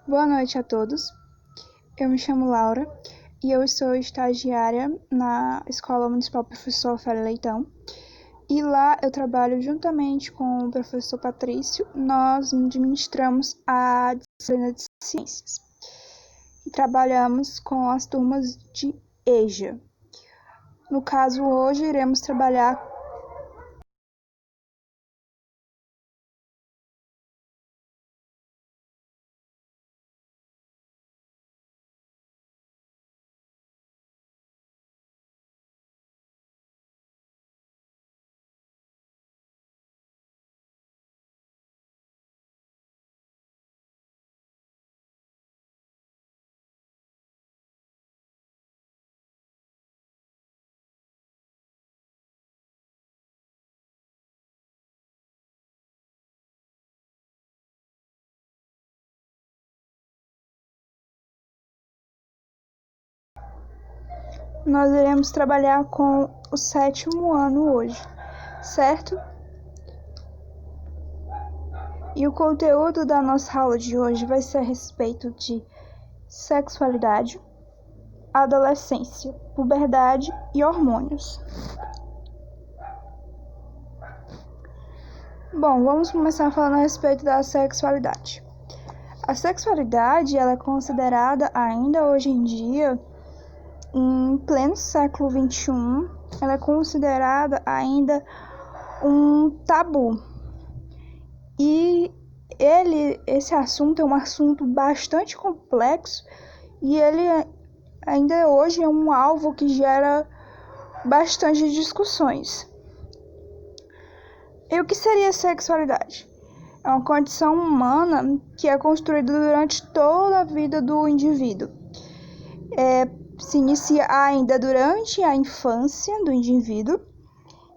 Boa noite a todos. Eu me chamo Laura e eu sou estagiária na Escola Municipal Professor Ofélia Leitão. E lá eu trabalho juntamente com o professor Patrício. Nós administramos a disciplina de ciências e trabalhamos com as turmas de EJA. No caso, hoje iremos trabalhar Nós iremos trabalhar com o 7º ano hoje, certo? E o conteúdo da nossa aula de hoje vai ser a respeito de sexualidade, adolescência, puberdade e hormônios. Bom, vamos começar falando a respeito da sexualidade. A sexualidade ela é considerada ainda hoje em dia, em pleno século XXI, ela é considerada ainda um tabu. E esse assunto é um assunto bastante complexo e ele ainda hoje é um alvo que gera bastante discussões. E o que seria sexualidade? É uma condição humana que é construída durante toda a vida do indivíduo. Se inicia ainda durante a infância do indivíduo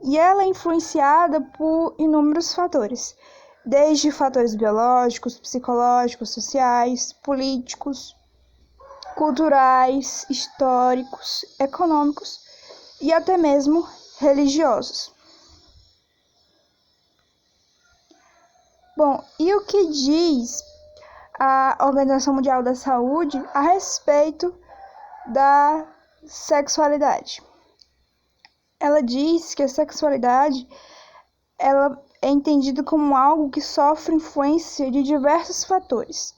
e ela é influenciada por inúmeros fatores, desde fatores biológicos, psicológicos, sociais, políticos, culturais, históricos, econômicos e até mesmo religiosos. Bom, e o que diz a Organização Mundial da Saúde a respeito da sexualidade? Ela diz que a sexualidade ela é entendida como algo que sofre influência de diversos fatores,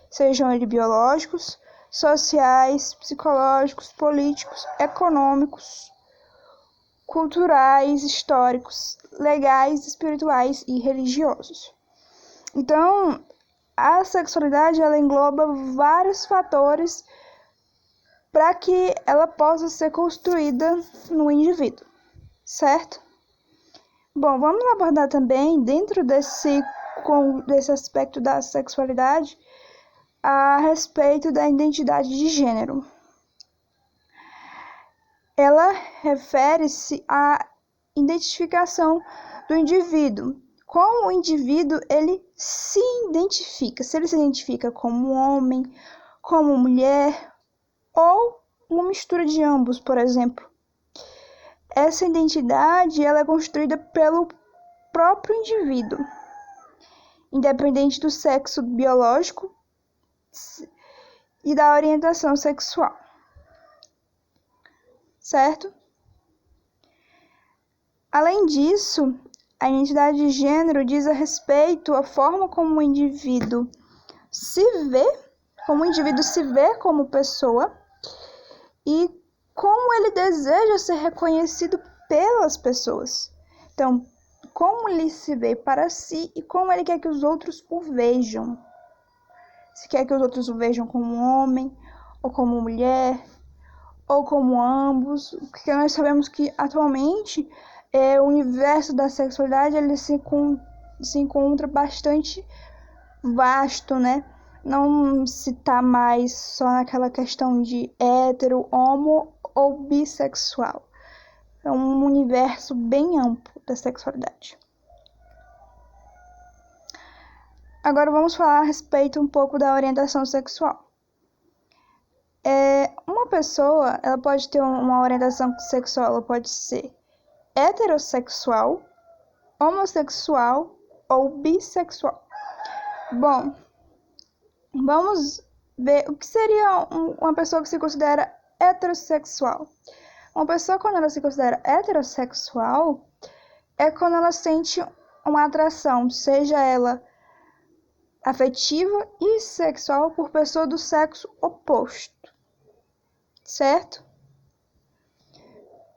sejam eles biológicos, sociais, psicológicos, políticos, econômicos, culturais, históricos, legais, espirituais e religiosos. Então, a sexualidade ela engloba vários fatores para que ela possa ser construída no indivíduo, certo? Bom, vamos abordar também, dentro desse aspecto da sexualidade, a respeito da identidade de gênero. Ela refere-se à identificação do indivíduo. Como o indivíduo ele se identifica, se ele se identifica como homem, como mulher ou uma mistura de ambos, por exemplo. Essa identidade ela é construída pelo próprio indivíduo, independente do sexo biológico e da orientação sexual, certo? Além disso, a identidade de gênero diz a respeito à forma como o indivíduo se vê, como pessoa e como ele deseja ser reconhecido pelas pessoas. Então, como ele se vê para si e como ele quer que os outros o vejam. Se quer que os outros o vejam como homem, ou como mulher, ou como ambos. Porque nós sabemos que atualmente o universo da sexualidade ele se encontra bastante vasto, né? Não se tá mais só naquela questão de hétero, homo ou bissexual. É um universo bem amplo da sexualidade. Agora vamos falar a respeito um pouco da orientação sexual. Uma pessoa ela pode ter uma orientação sexual, ela pode ser heterossexual, homossexual ou bissexual. Bom, vamos ver o que seria uma pessoa que se considera heterossexual. Uma pessoa, quando ela se considera heterossexual, é quando ela sente uma atração, seja ela afetiva e sexual, por pessoa do sexo oposto, certo?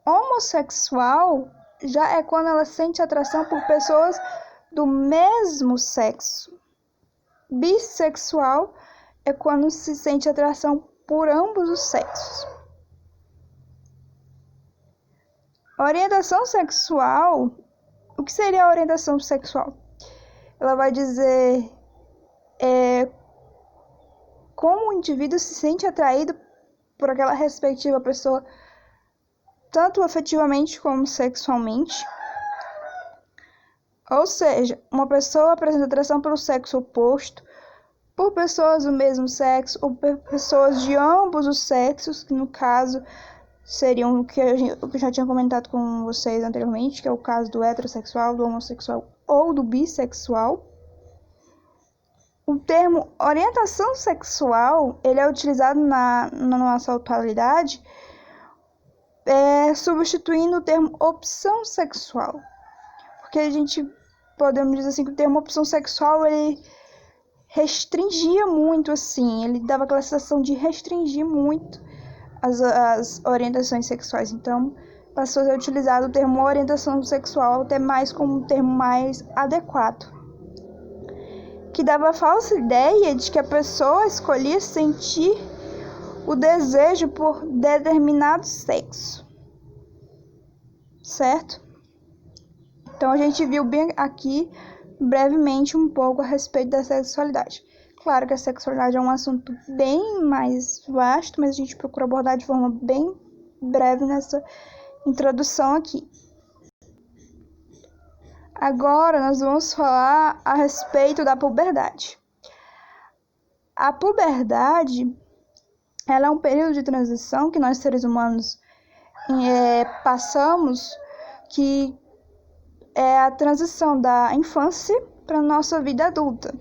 Homossexual já é quando ela sente atração por pessoas do mesmo sexo. Bissexual é quando se sente atração por ambos os sexos. Orientação sexual. O que seria a orientação sexual? Ela vai dizer como o indivíduo se sente atraído por aquela respectiva pessoa, tanto afetivamente como sexualmente. Ou seja, uma pessoa apresenta atração pelo sexo oposto, por pessoas do mesmo sexo ou por pessoas de ambos os sexos, que no caso seriam o que eu já tinha comentado com vocês anteriormente, que é o caso do heterossexual, do homossexual ou do bissexual. O termo orientação sexual, ele é utilizado na nossa atualidade, substituindo o termo opção sexual. Porque a gente podemos dizer assim que o termo opção sexual, ele restringia muito, assim, ele dava aquela sensação de restringir muito as orientações sexuais. Então, passou a ser utilizado o termo orientação sexual até mais como um termo mais adequado, que dava a falsa ideia de que a pessoa escolhia sentir o desejo por determinado sexo, certo? Então, a gente viu bem aqui, brevemente, um pouco a respeito da sexualidade. Claro que a sexualidade é um assunto bem mais vasto, mas a gente procura abordar de forma bem breve nessa introdução aqui. Agora, nós vamos falar a respeito da puberdade. A puberdade, ela é um período de transição que nós, seres humanos, passamos, que é a transição da infância para a nossa vida adulta.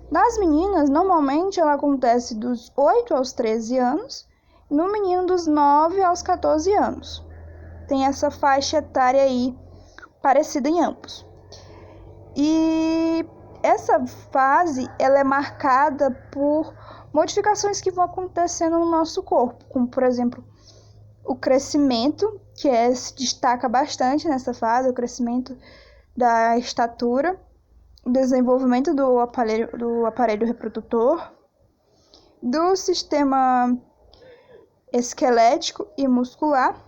Nas meninas, normalmente, ela acontece dos 8 aos 13 anos, e no menino dos 9 aos 14 anos. Tem essa faixa etária aí, parecida em ambos. E essa fase, ela é marcada por modificações que vão acontecendo no nosso corpo, como, por exemplo, o crescimento, que se destaca bastante nessa fase, o crescimento da estatura, o desenvolvimento do aparelho reprodutor, do sistema esquelético e muscular,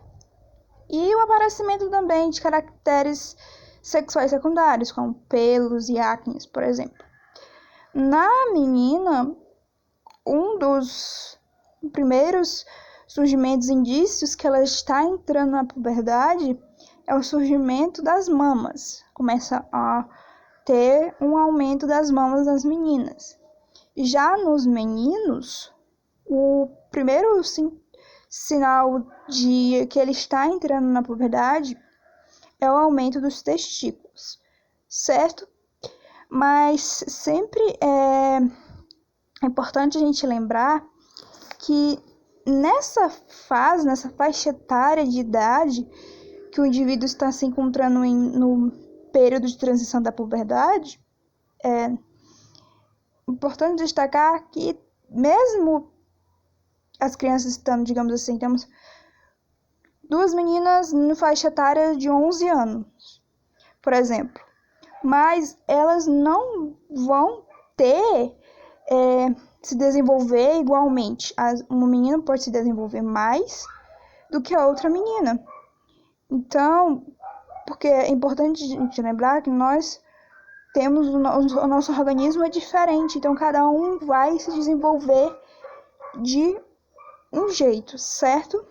e o aparecimento também de caracteres sexuais secundários, como pelos e acnes, por exemplo. Na menina, um dos primeiros surgimentos, indícios que ela está entrando na puberdade é o surgimento das mamas. Começa a ter um aumento das mamas das meninas. Já nos meninos, o primeiro sinal de que ele está entrando na puberdade é o aumento dos testículos, certo? Mas sempre é importante a gente lembrar que nessa fase, nessa faixa etária de idade que o indivíduo está se encontrando no período de transição da puberdade, é importante destacar que mesmo as crianças estando, digamos assim, temos duas meninas na faixa etária de 11 anos, por exemplo, mas elas não vão ter, se desenvolver igualmente. Uma menina pode se desenvolver mais do que a outra menina. Então, porque é importante a gente lembrar que nós temos o nosso organismo é diferente, então cada um vai se desenvolver de um jeito, certo?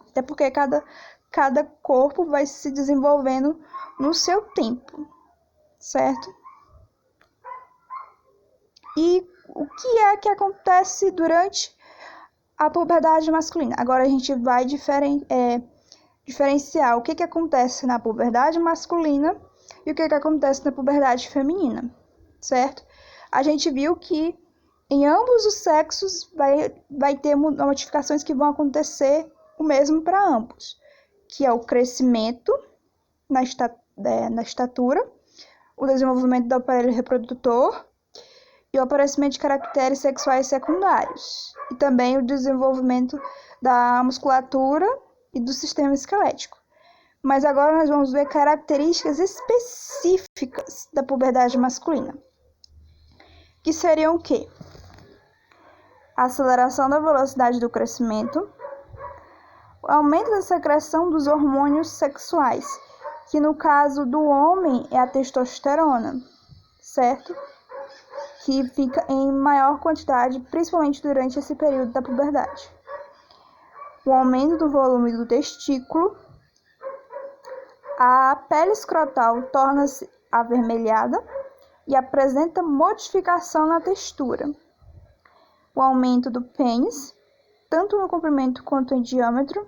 Até porque cada corpo vai se desenvolvendo no seu tempo, certo? E o que é que acontece durante a puberdade masculina? Agora a gente vai diferenciar o que acontece na puberdade masculina e o que acontece na puberdade feminina, certo? A gente viu que Em ambos os sexos vai ter modificações que vão acontecer o mesmo para ambos, que é o crescimento na estatura, o desenvolvimento do aparelho reprodutor e o aparecimento de caracteres sexuais secundários, e também o desenvolvimento da musculatura e do sistema esquelético. Mas agora nós vamos ver características específicas da puberdade masculina, que seriam o quê? A aceleração da velocidade do crescimento, o aumento da secreção dos hormônios sexuais, que no caso do homem é a testosterona, certo? Que fica em maior quantidade, principalmente durante esse período da puberdade. O aumento do volume do testículo, a pele escrotal torna-se avermelhada e apresenta modificação na textura. O aumento do pênis, tanto no comprimento quanto em diâmetro,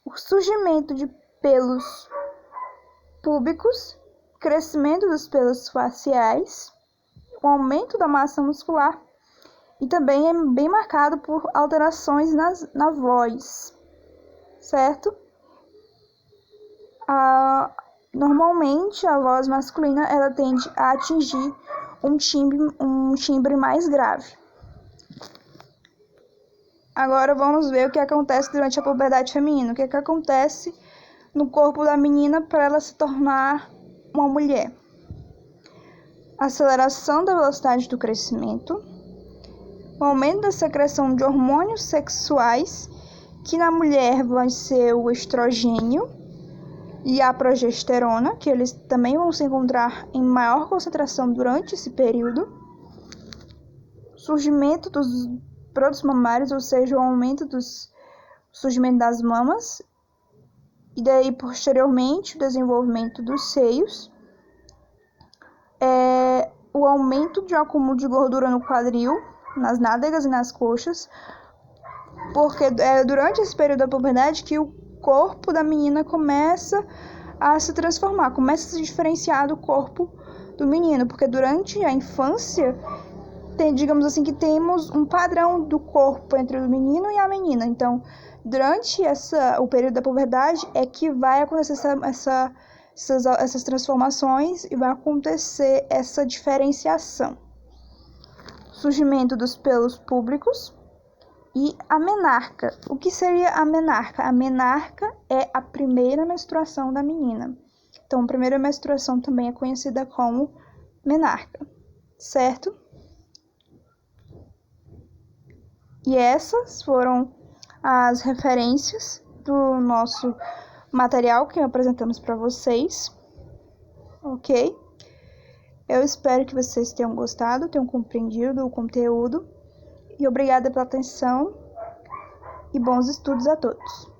o surgimento de pelos púbicos, crescimento dos pelos faciais, o aumento da massa muscular e também é bem marcado por alterações na voz, certo? Normalmente a voz masculina ela tende a atingir um timbre mais grave. Agora vamos ver o que acontece durante a puberdade feminina. O que acontece no corpo da menina para ela se tornar uma mulher. Aceleração da velocidade do crescimento. O aumento da secreção de hormônios sexuais, que na mulher vai ser o estrogênio e a progesterona, que eles também vão se encontrar em maior concentração durante esse período. Surgimento dos brotos mamários, ou seja, o aumento do surgimento das mamas, e daí posteriormente o desenvolvimento dos seios, o aumento de acúmulo de gordura no quadril, nas nádegas e nas coxas, porque é durante esse período da puberdade que o corpo da menina começa a se transformar, começa a se diferenciar do corpo do menino, porque durante a infância digamos assim, que temos um padrão do corpo entre o menino e a menina. Então, durante o período da puberdade é que vai acontecer essas transformações e vai acontecer essa diferenciação. Surgimento dos pelos públicos e a menarca. O que seria a menarca? A menarca é a primeira menstruação da menina. Então, a primeira menstruação também é conhecida como menarca, certo? E essas foram as referências do nosso material que apresentamos para vocês, ok? Eu espero que vocês tenham gostado, tenham compreendido o conteúdo. E obrigada pela atenção e bons estudos a todos.